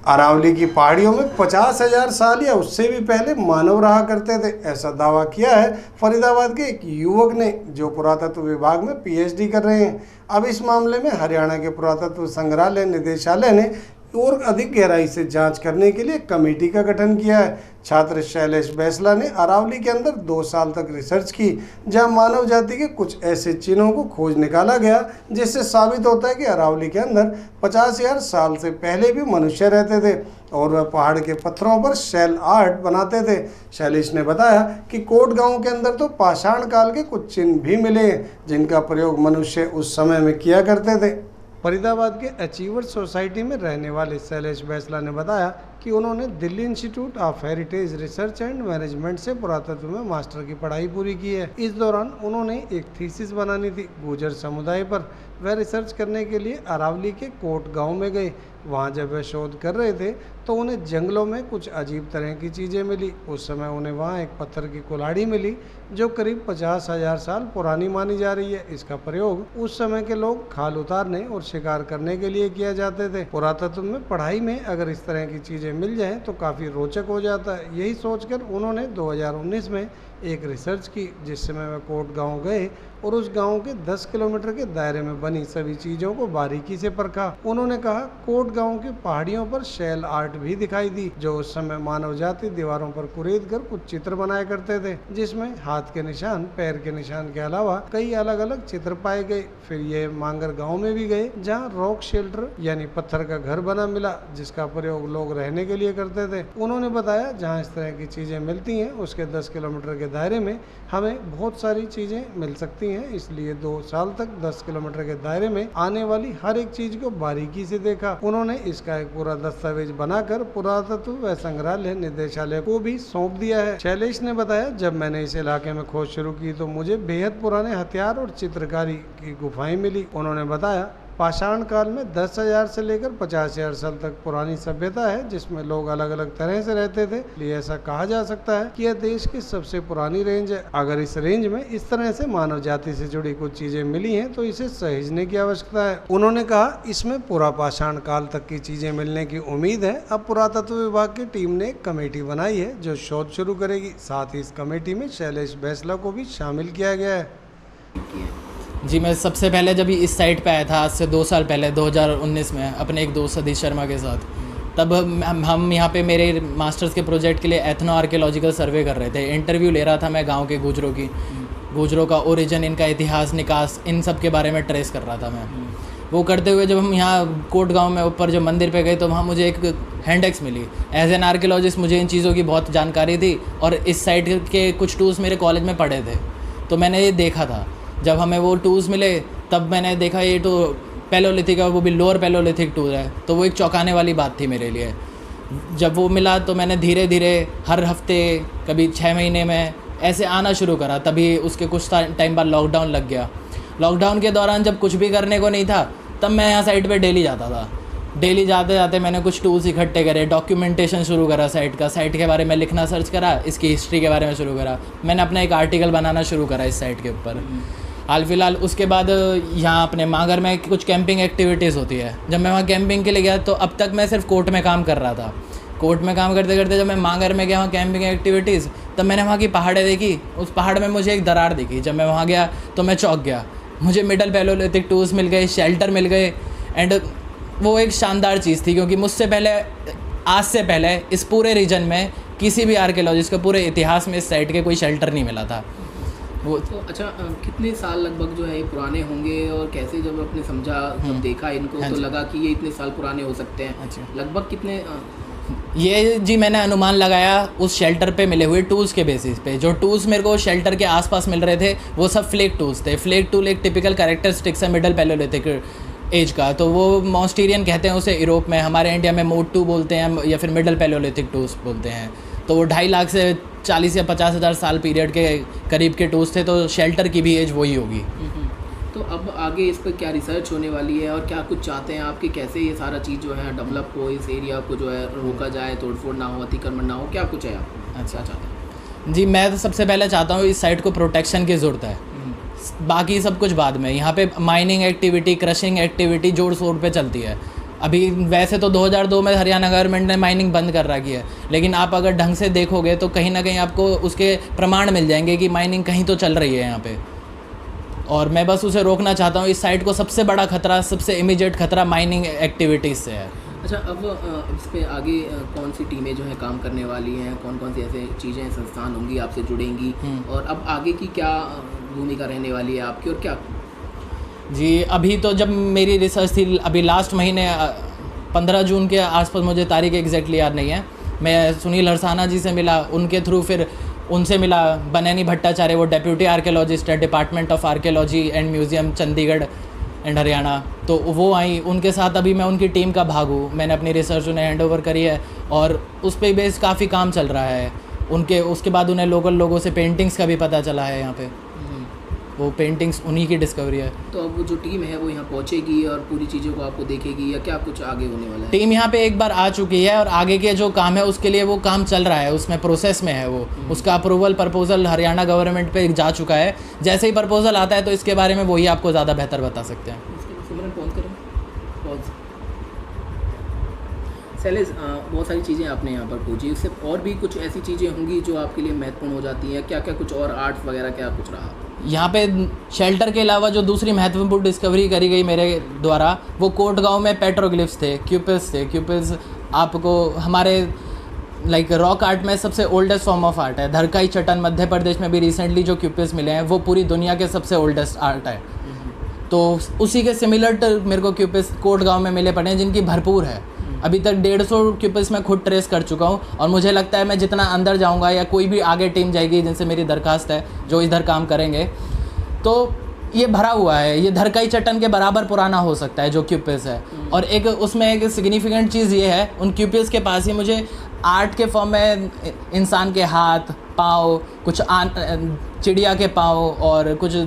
अरावली की पहाड़ियों में 50,000 साल या उससे भी पहले मानव रहा करते थे, ऐसा दावा किया है फरीदाबाद के एक युवक ने, जो पुरातत्व विभाग में पीएचडी कर रहे हैं। अब इस मामले में हरियाणा के पुरातत्व संग्रहालय निदेशालय ने और अधिक गहराई से जांच करने के लिए कमेटी का गठन किया है। छात्र शैलेश बैसला ने अरावली के अंदर 2 साल तक रिसर्च की, जहां मानव जाति के कुछ ऐसे चिन्हों को खोज निकाला गया जिससे साबित होता है कि अरावली के अंदर 50,000 साल से पहले भी मनुष्य रहते थे और वह पहाड़ के पत्थरों पर शेल आर्ट बनाते थे। शैलेश ने बताया कि कोट गांव के अंदर तो पाषाण काल के कुछ चिन्ह भी मिले हैं, जिनका प्रयोग मनुष्य उस समय में किया करते थे। फरीदाबाद के अचीवर्स सोसाइटी में रहने वाले शैलेश बैसला ने बताया कि उन्होंने Delhi institute of heritage research and management से पुरातत्व में मास्टर की पढ़ाई पूरी की है। इस दौरान उन्होंने एक थीसिस बनानी थी गुर्जर समुदाय पर। वह रिसर्च करने के लिए अरावली के कोट गांव में गए। वहां जब वह शोध कर रहे थे तो उन्हें जंगलों में कुछ अजीब तरह की चीज़ें मिली। उस समय उन्हें वहां एक पत्थर की कुल्हाड़ी मिली जो करीब 50,000 साल पुरानी मानी जा रही है। इसका प्रयोग उस समय के लोग खाल उतारने और शिकार करने के लिए किया जाते थे। पुरातत्व में पढ़ाई में अगर इस तरह की चीज़ें मिल जाएं तो काफ़ी रोचक हो जाता है। यही सोचकर उन्होंने 2019 में एक रिसर्च की, जिस समय वह कोट गांव गए और उस गांव के 10 किलोमीटर के दायरे में बनी सभी चीज़ों को बारीकी से परखा। उन्होंने कहा, कोट गांव की पहाड़ियों पर शेल आर्ट भी दिखाई दी, जो उस समय मानव जाति दीवारों पर कुरेद कर कुछ चित्र बनाया करते थे, जिसमें हाथ के निशान, पैर के निशान के अलावा कई अलग अलग चित्र पाए गए। फिर ये मांगर गाँव में भी गए, जहाँ रॉक शेल्टर यानी पत्थर का घर बना मिला, जिसका प्रयोग लोग रहने के लिए करते थे। उन्होंने बताया, जहाँ इस तरह की चीज़ें मिलती हैं उसके 10 किलोमीटर के दायरे में हमें बहुत सारी चीज़ें मिल सकती हैं, इसलिए 2 साल तक 10 किलोमीटर के दायरे में आने वाली हर एक चीज को बारीकी से देखा। उन्होंने इसका एक पूरा दस्तावेज बनाकर पुरातत्व व संग्रहालय निदेशालय को भी सौंप दिया है। शैलेश ने बताया, जब मैंने इस इलाके में खोज शुरू की तो मुझे बेहद पुराने हथियार और चित्रकारी की गुफाएं मिली। उन्होंने बताया, पाषाण काल में 10,000 से लेकर 50,000 साल तक पुरानी सभ्यता है, जिसमें लोग अलग अलग तरह से रहते थे। इसलिए ऐसा कहा जा सकता है कि यह देश की सबसे पुरानी रेंज है। अगर इस रेंज में इस तरह से मानव जाति से जुड़ी कुछ चीजें मिली हैं तो इसे सहेजने की आवश्यकता है। उन्होंने कहा, इसमें पूरा पाषाण काल तक की चीजें मिलने की उम्मीद है। अब पुरातत्व विभाग की टीम ने एक कमेटी बनाई है जो शोध शुरू करेगी। साथ ही इस कमेटी में शैलेश बैसला को भी शामिल किया गया है। जी, मैं सबसे पहले जब इस साइट पे आया था आज से 2 साल पहले 2019 में अपने एक दोस्त सतीश शर्मा के साथ, तब हम यहाँ पे मेरे मास्टर्स के प्रोजेक्ट के लिए एथनो आर्कियोलॉजिकल सर्वे कर रहे थे। इंटरव्यू ले रहा था मैं गांव के गुजरों का ओरिजिन, इनका इतिहास, निकास, इन सब के बारे में ट्रेस कर रहा था मैं। वो करते हुए जब हम यहाँ कोट गाँव में ऊपर जब मंदिर पे गए तो वहाँ मुझे एक हैंडेक्स मिली। एज एन आर्कियोलॉजिस्ट मुझे इन चीज़ों की बहुत जानकारी थी और इस साइट के कुछ टूल्स मेरे कॉलेज में पढ़े थे, तो मैंने ये देखा था। जब हमें वो टूल्स मिले तब मैंने देखा ये तो पैलोलिथिक है, वो भी लोअर पैलोलिथिक टूल है, तो वो एक चौंकाने वाली बात थी मेरे लिए। जब वो मिला तो मैंने धीरे धीरे हर हफ्ते, कभी 6 महीने में ऐसे आना शुरू करा। तभी उसके कुछ टाइम बाद लॉकडाउन लग गया। लॉकडाउन के दौरान जब कुछ भी करने को नहीं था तब मैं यहाँ साइट पे डेली जाता था। डेली जाते जाते मैंने कुछ टूल्स इकट्ठे करे, डॉक्यूमेंटेशन शुरू करा साइट का, साइट के बारे में लिखना सर्च करा, इसकी हिस्ट्री के बारे में शुरू करा। मैंने अपना एक आर्टिकल बनाना शुरू करा इस साइट के ऊपर। हाल फिलहाल उसके बाद यहाँ अपने मांगर में कुछ कैंपिंग एक्टिविटीज़ होती है। जब मैं वहाँ कैंपिंग के लिए गया तो अब तक मैं सिर्फ कोर्ट में काम कर रहा था। कोर्ट में काम करते करते जब मैं मांगर में गया वहाँ कैंपिंग एक्टिविटीज़, तब मैंने वहाँ की पहाड़ें देखी। उस पहाड़ में मुझे एक दरार दिखी। जब मैं वहाँ गया तो मैं चौंक गया। मुझे मिडल पैलोलिथिक टूल्स मिल गए, शेल्टर मिल गए, एंड वो एक शानदार चीज़ थी क्योंकि मुझसे पहले, आज से पहले इस पूरे रीजन में किसी भी आर्कियोलॉजिस्ट को पूरे इतिहास में इस साइट के कोई शेल्टर नहीं मिला था। वो तो अच्छा, कितने साल लगभग जो है ये पुराने होंगे और कैसे जब आपने समझा, जब देखा इनको तो लगा कि ये इतने साल पुराने हो सकते हैं? अच्छा, लगभग कितने? ये जी मैंने अनुमान लगाया उस शेल्टर पे मिले हुए टूल्स के बेसिस पे। जो टूल्स मेरे को शेल्टर के आसपास मिल रहे थे वो सब फ्लेक टूल्स थे। फ्लेक टूल एक टिपिकल कैरेक्टरिस्टिक्स है मिडल पैलोलिथिक एज का, तो वो मॉन्स्टीरियन कहते हैं उसे यूरोप में, हमारे इंडिया में मोटू बोलते हैं या फिर मिडल पैलोलिथिक टूल्स बोलते हैं। तो वो 2.5 लाख से 40 या 50,000 साल पीरियड के करीब के टूल्स थे, तो शेल्टर की भी एज वही होगी। तो अब आगे इस पर क्या रिसर्च होने वाली है और क्या कुछ चाहते हैं आपके, कैसे ये सारा चीज़ जो है डेवलप हो, इस एरिया को जो है रोका जाए, तोड़फोड़ ना हो, अतिक्रमण ना हो, क्या कुछ है आपको? अच्छा चाहते हैं जी, मैं तो सबसे पहले चाहता हूँ इस साइट को प्रोटेक्शन की ज़रूरत है, बाकी सब कुछ बाद में। यहाँ पे माइनिंग एक्टिविटी, क्रशिंग एक्टिविटी जोर शोर पे चलती है। अभी वैसे तो 2002 में हरियाणा गवर्नमेंट ने माइनिंग बंद कर रखी है, लेकिन आप अगर ढंग से देखोगे तो कहीं ना कहीं आपको उसके प्रमाण मिल जाएंगे कि माइनिंग कहीं तो चल रही है यहाँ पे। और मैं बस उसे रोकना चाहता हूँ। इस साइट को सबसे बड़ा खतरा, सबसे इमीडिएट खतरा माइनिंग एक्टिविटीज़ से है। अच्छा, अब इस पे आगे कौन सी टीमें जो हैं काम करने वाली हैं, कौन कौन सी ऐसे चीज़ें, संस्थान होंगी आपसे जुड़ेंगी, और अब आगे की क्या भूमिका रहने वाली है आपकी, और क्या? जी, अभी तो जब मेरी रिसर्च थी, अभी लास्ट महीने 15 जून के आसपास, मुझे तारीख एग्जैक्टली याद नहीं है, मैं सुनील हरसाना जी से मिला, उनके थ्रू फिर उनसे मिला बनैनी भट्टाचार्य, वो डेप्यूटी आर्कियोलॉजिस्ट है department of archaeology and museum Chandigarh and Haryana, तो वो आई, उनके साथ अभी मैं उनकी टीम का भाग हूँ। मैंने अपनी रिसर्च उन्हें हैंड ओवर करी है और उस पर बेस काफ़ी काम चल रहा है उनके। उसके बाद उन्हें लोकल लोगों से पेंटिंग्स का भी पता चला है यहाँ पे, वो पेंटिंग्स उन्हीं की डिस्कवरी है। तो अब वो जो टीम है वो यहाँ पहुँचेगी और पूरी चीज़ों को आपको देखेगी, या क्या कुछ आगे होने वाला है? टीम यहाँ पे एक बार आ चुकी है और आगे के जो काम है उसके लिए वो काम चल रहा है, उसमें प्रोसेस में है वो। उसका अप्रूवल प्रपोजल हरियाणा गवर्नमेंट पे जा चुका है। जैसे ही प्रपोजल आता है तो इसके बारे में वही आपको ज़्यादा बेहतर बता सकते हैं। शैलेश, बहुत सारी चीज़ें आपने यहाँ पर खोजी, उससे और भी कुछ ऐसी चीज़ें होंगी जो आपके लिए महत्वपूर्ण हो जाती हैं, क्या क्या कुछ और आर्ट्स वगैरह क्या कुछ रहा? यहाँ पे शेल्टर के अलावा जो दूसरी महत्वपूर्ण डिस्कवरी करी गई मेरे द्वारा, वो कोट गाँव में पेट्रोग्लिफ्स थे, क्यूपिस थे। क्यूपिस आपको हमारे लाइक रॉक आर्ट में सबसे ओल्डेस्ट फॉर्म ऑफ आर्ट है। धरकाई चट्टान मध्य प्रदेश में भी रिसेंटली जो क्यूपिस मिले हैं वो पूरी दुनिया के सबसे ओल्डेस्ट आर्ट है। तो उसी के सिमिलर मेरे को क्यूपिस कोट गाँव में मिले पड़े हैं, जिनकी भरपूर है। अभी तक 150 क्यूपिस मैं खुद ट्रेस कर चुका हूँ, और मुझे लगता है मैं जितना अंदर जाऊँगा या कोई भी आगे टीम जाएगी जिनसे मेरी दरखास्त है जो इधर काम करेंगे, तो ये भरा हुआ है। ये धरकाई चट्टान के बराबर पुराना हो सकता है जो क्यूपिस है। और एक उसमें एक सिग्निफिकेंट चीज़ ये है, उन क्यूपिस के पास ही मुझे आर्ट के फॉर्म में इंसान के हाथ, पाँव, कुछ चिड़िया के पाँव और कुछ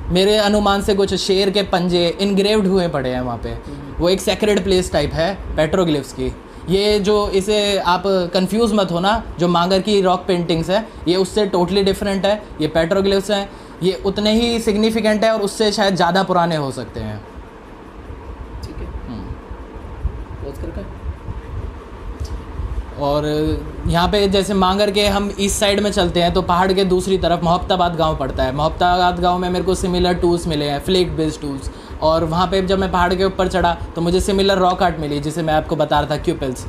मेरे अनुमान से कुछ शेर के पंजे इनग्रेव्ड हुए पड़े हैं वहाँ पे। वो एक सेक्रेड प्लेस टाइप है पेट्रोग्लिफ्स की। ये जो इसे आप कंफ्यूज मत होना, जो मांगर की रॉक पेंटिंग्स है ये उससे टोटली डिफरेंट है। ये पेट्रोग्लिफ्स हैं, ये उतने ही सिग्निफिकेंट है और उससे शायद ज़्यादा पुराने हो सकते हैं। ठीक है, पॉज करके। और यहाँ पे जैसे मांगर के हम ईस्ट साइड में चलते हैं तो पहाड़ के दूसरी तरफ मोहब्बताबाद गांव पड़ता है। मोहब्बताबाद गांव में मेरे को सिमिलर टूल्स मिले हैं, फ्लेक बेस्ड टूल्स। और वहाँ पे जब मैं पहाड़ के ऊपर चढ़ा तो मुझे सिमिलर रॉक आर्ट मिली, जिसे मैं आपको बता रहा था, क्यूपिल्स।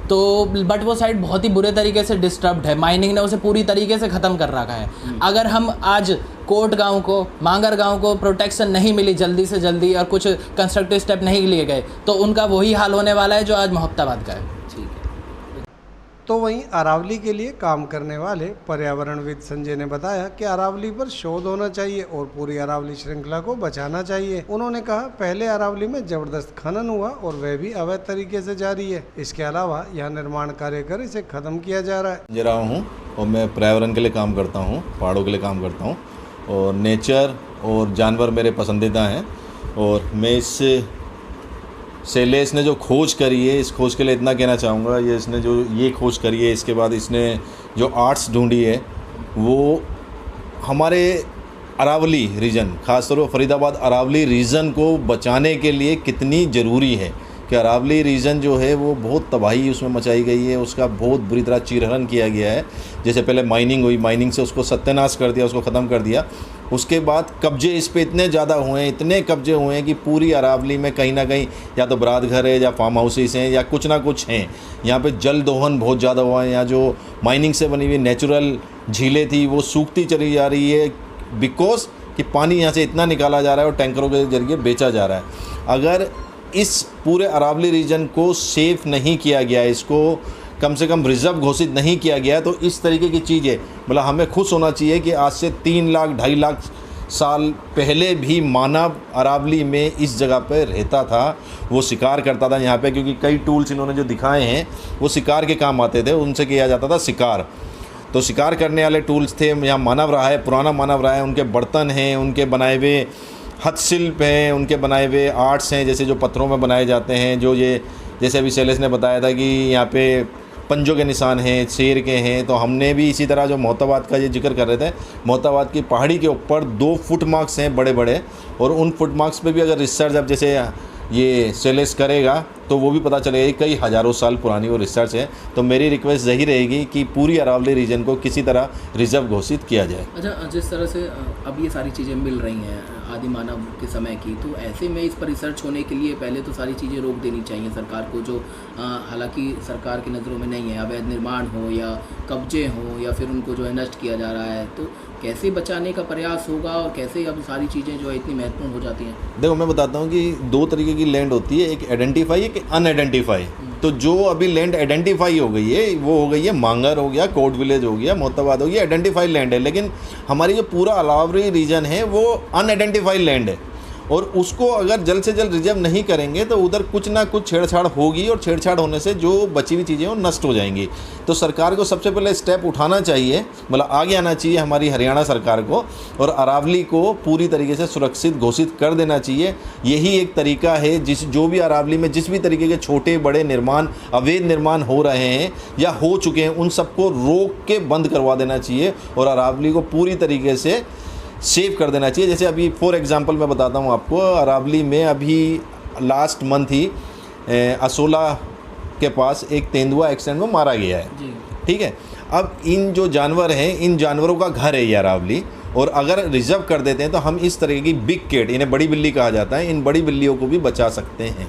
तो बट वो साइड बहुत ही बुरे तरीके से डिस्टर्ब्ड है, माइनिंग ने उसे पूरी तरीके से ख़त्म कर रखा है। अगर हम आज कोट गांव को, मांगर गांव को प्रोटेक्शन नहीं मिली जल्दी से जल्दी और कुछ कंस्ट्रक्टिव स्टेप नहीं लिए गए तो उनका वही हाल होने वाला है जो आज मोहब्बताबाद का है। तो वहीं अरावली के लिए काम करने वाले पर्यावरणविद संजय ने बताया कि अरावली पर शोध होना चाहिए और पूरी अरावली श्रृंखला को बचाना चाहिए। उन्होंने कहा, पहले अरावली में जबरदस्त खनन हुआ और वह भी अवैध तरीके से जारी है। इसके अलावा यहाँ निर्माण कार्य कर इसे खत्म किया जा रहा है। जरा हूँ और मैं पर्यावरण के लिए काम करता हूँ, पहाड़ों के लिए काम करता हूँ, और नेचर और जानवर मेरे पसंदीदा हैं। और मैं इस शैलेश ने जो खोज करी है, इस खोज के लिए इतना कहना चाहूँगा, ये इसने जो ये खोज करी है, इसके बाद इसने जो आर्ट्स ढूंढी है वो हमारे अरावली रीजन, ख़ासतौर पर फरीदाबाद अरावली रीजन को बचाने के लिए कितनी ज़रूरी है। कि अरावली रीजन जो है वो बहुत तबाही उसमें मचाई गई है, उसका बहुत बुरी तरह चीरहरण किया गया है। जैसे पहले माइनिंग हुई, माइनिंग से उसको सत्यानाश कर दिया, उसको ख़त्म कर दिया। उसके बाद कब्जे इस पे इतने ज़्यादा हुए हैं, इतने कब्जे हुए हैं कि पूरी अरावली में कहीं ना कहीं या तो बरात घर है या फार्म हाउसेस हैं या कुछ ना कुछ हैं। यहाँ पे जल दोहन बहुत ज़्यादा हुआ है। यहाँ जो माइनिंग से बनी हुई नेचुरल झीलें थी वो सूखती चली जा रही है, बिकॉज कि पानी यहाँ से इतना निकाला जा रहा है और टैंकरों के जरिए बेचा जा रहा है। अगर इस पूरे अरावली रीजन को सेफ नहीं किया गया, इसको कम से कम रिजर्व घोषित नहीं किया गया, तो इस तरीके की चीज़ें मतलब हमें खुश होना चाहिए कि आज से 3 लाख 2.5 लाख साल पहले भी मानव अरावली में इस जगह पर रहता था, वो शिकार करता था यहाँ पे। क्योंकि कई टूल्स इन्होंने जो दिखाए हैं वो शिकार के काम आते थे, उनसे किया जाता था शिकार। तो शिकार करने वाले टूल्स थे, यहाँ मानव रहा है, पुराना मानव रहा है, उनके बर्तन हैं, उनके बनाए हुए हस्तशिल्प हैं, उनके बनाए हुए आर्ट्स हैं, जैसे जो पत्थरों में बनाए जाते हैं। जो ये जैसे अभी शैलेश ने बताया था कि यहाँ पे पंजों के निशान हैं, शेर के हैं, तो हमने भी इसी तरह जो मोहब्बताबाद का ये जिक्र कर रहे थे, मोहब्बताबाद की पहाड़ी के ऊपर 2 फुट मार्क्स हैं बड़े बड़े, और उन फुट मार्क्स पे भी अगर रिसर्च अब जैसे ये शैलेश करेगा तो वो भी पता चलेगा। कई हज़ारों साल पुरानी वो रिसर्च है। तो मेरी रिक्वेस्ट यही रहेगी कि पूरी अरावली रीजन को किसी तरह रिजर्व घोषित किया जाए। अच्छा, जिस तरह से अब ये सारी चीज़ें मिल रही हैं आदि मानव के समय की, तो ऐसे में इस पर रिसर्च होने के लिए पहले तो सारी चीज़ें रोक देनी चाहिए सरकार को, जो हालांकि सरकार की नज़रों में नहीं है। अवैध निर्माण हो या कब्जे हो या फिर उनको जो है नष्ट किया जा रहा है, तो कैसे बचाने का प्रयास होगा और कैसे अब सारी चीज़ें जो है इतनी महत्वपूर्ण हो जाती हैं? देखो, मैं बताता हूँ कि 2 तरीके की लैंड होती है, एक आइडेंटिफाई एक अनआइडेंटिफाई। तो जो अभी लैंड आइडेंटिफाई हो गई है वो हो गई है मांगर हो गया, कोट विलेज हो गया, मोहताबाद हो गया, आइडेंटिफाइड लैंड है। लेकिन हमारी जो पूरा अरावली रीजन है वो अनआइडेंटिफाइड लैंड है, और उसको अगर जल्द से जल्द रिजर्व नहीं करेंगे तो उधर कुछ ना कुछ छेड़छाड़ होगी, और छेड़छाड़ होने से जो बची हुई चीज़ें वो नष्ट हो जाएंगी। तो सरकार को सबसे पहले स्टेप उठाना चाहिए, मतलब आगे आना चाहिए हमारी हरियाणा सरकार को, और अरावली को पूरी तरीके से सुरक्षित घोषित कर देना चाहिए। यही एक तरीका है जो भी अरावली में जिस भी तरीके के छोटे बड़े निर्माण, अवैध निर्माण हो रहे हैं या हो चुके हैं, उन सबको रोक के बंद करवा देना चाहिए और अरावली को पूरी तरीके से सेव कर देना चाहिए। जैसे अभी फॉर एग्जांपल मैं बताता हूँ आपको, अरावली में अभी लास्ट मंथ ही असोला के पास एक तेंदुआ एक्सीडेंट में मारा गया है। ठीक है, अब इन जो जानवर हैं, इन जानवरों का घर है ये अरावली, और अगर रिजर्व कर देते हैं तो हम इस तरह की बिग कैट, इन्हें बड़ी बिल्ली कहा जाता है, इन बड़ी बिल्लियों को भी बचा सकते हैं।